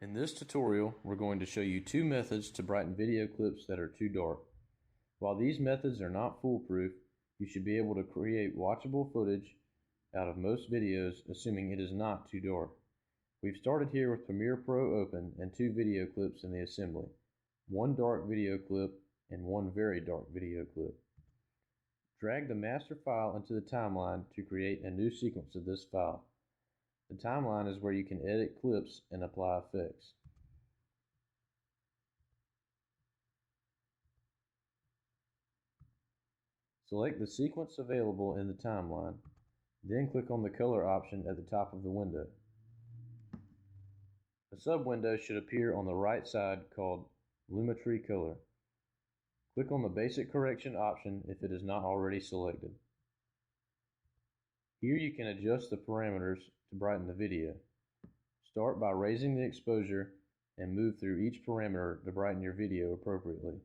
In this tutorial, we're going to show you two methods to brighten video clips that are too dark. While these methods are not foolproof, you should be able to create watchable footage out of most videos, assuming it is not too dark. We've started here with Premiere Pro open and two video clips in the assembly. One dark video clip and one very dark video clip. Drag the master file into the timeline to create a new sequence of this file. The timeline is where you can edit clips and apply effects. Select the sequence available in the timeline, then click on the color option at the top of the window. A sub-window should appear on the right side called Lumetri Color. Click on the Basic Correction option if it is not already selected. Here you can adjust the parameters to brighten the video. Start by raising the exposure and move through each parameter to brighten your video appropriately.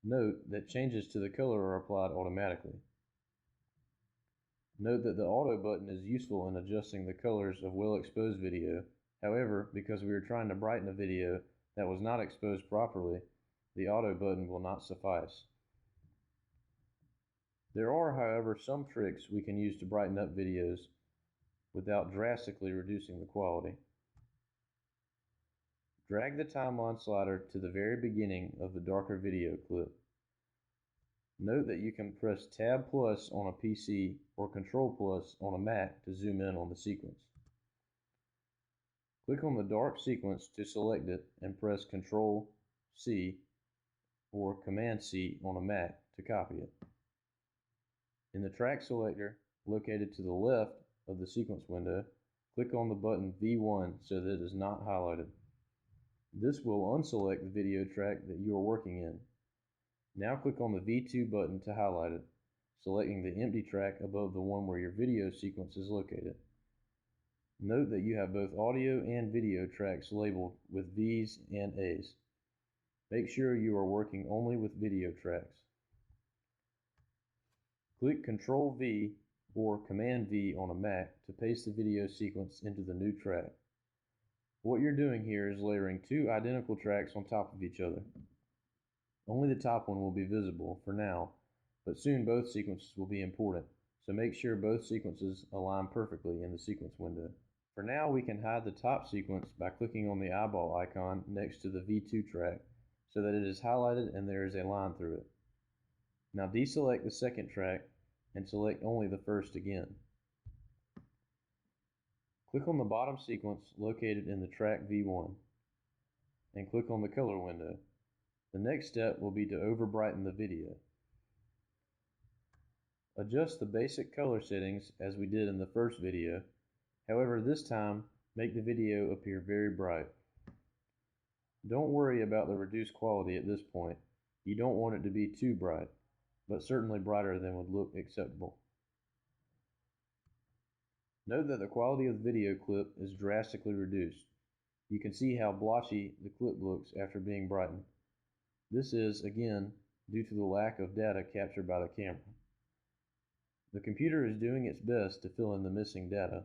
Note that changes to the color are applied automatically. Note that the auto button is useful in adjusting the colors of well-exposed video. However, because we are trying to brighten a video that was not exposed properly, the auto button will not suffice. There are, however, some tricks we can use to brighten up videos without drastically reducing the quality. Drag the timeline slider to the very beginning of the darker video clip. Note that you can press Tab plus on a PC or Control plus on a Mac to zoom in on the sequence. Click on the dark sequence to select it and press Control C or Command C on a Mac to copy it. In the track selector, located to the left of the sequence window, click on the button V1 so that it is not highlighted. This will unselect the video track that you are working in. Now click on the V2 button to highlight it, selecting the empty track above the one where your video sequence is located. Note that you have both audio and video tracks labeled with V's and A's. Make sure you are working only with video tracks. Click Ctrl V or Command V on a Mac to paste the video sequence into the new track. What you're doing here is layering two identical tracks on top of each other. Only the top one will be visible for now, but soon both sequences will be important, so make sure both sequences align perfectly in the sequence window. For now, we can hide the top sequence by clicking on the eyeball icon next to the V2 track so that it is highlighted and there is a line through it. Now deselect the second track and select only the first again. Click on the bottom sequence located in the track V1 and click on the color window. The next step will be to over-brighten the video. Adjust the basic color settings as we did in the first video. However, this time, make the video appear very bright. Don't worry about the reduced quality at this point. You don't want it to be too bright, but certainly brighter than would look acceptable. Note that the quality of the video clip is drastically reduced. You can see how blotchy the clip looks after being brightened. This is, again, due to the lack of data captured by the camera. The computer is doing its best to fill in the missing data,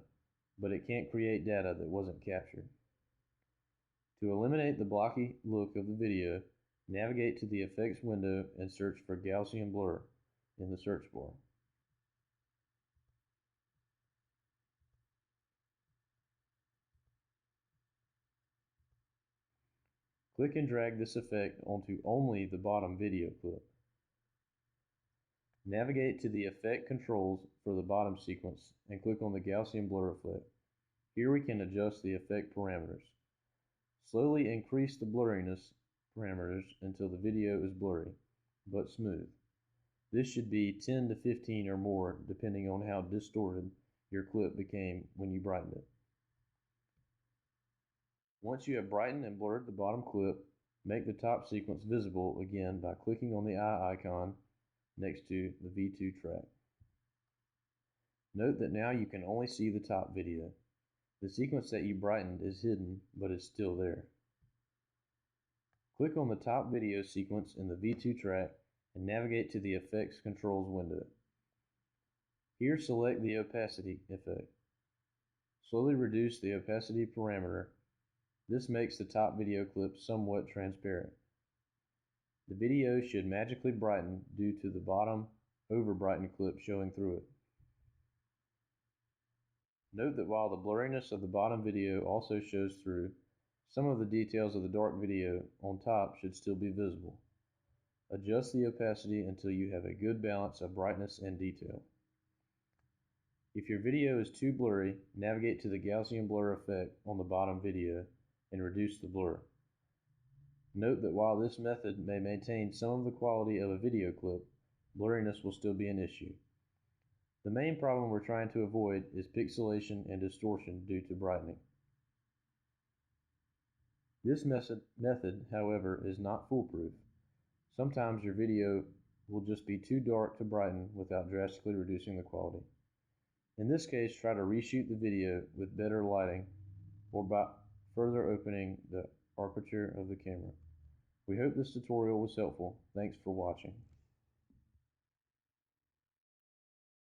but it can't create data that wasn't captured. To eliminate the blocky look of the video, navigate to the Effects window and search for Gaussian Blur in the search bar. Click and drag this effect onto only the bottom video clip. Navigate to the Effect controls for the bottom sequence and click on the Gaussian Blur effect. Here we can adjust the effect parameters. Slowly increase the blurriness parameters until the video is blurry, but smooth. This should be 10 to 15 or more depending on how distorted your clip became when you brightened it. Once you have brightened and blurred the bottom clip, make the top sequence visible again by clicking on the eye icon next to the V2 track. Note that now you can only see the top video. The sequence that you brightened is hidden, but is still there. Click on the top video sequence in the V2 track and navigate to the Effects Controls window. Here select the opacity effect. Slowly reduce the opacity parameter This makes the top video clip somewhat transparent. The video should magically brighten due to the bottom over brighten clip showing through it. Note that while the blurriness of the bottom video also shows through, some of the details of the dark video on top should still be visible. Adjust the opacity until you have a good balance of brightness and detail. If your video is too blurry, navigate to the Gaussian blur effect on the bottom video and reduce the blur. Note that while this method may maintain some of the quality of a video clip, blurriness will still be an issue. The main problem we're trying to avoid is pixelation and distortion due to brightening. This method, however, is not foolproof. Sometimes your video will just be too dark to brighten without drastically reducing the quality. In this case, try to reshoot the video with better lighting or by further opening the aperture of the camera. We hope this tutorial was helpful. Thanks for watching.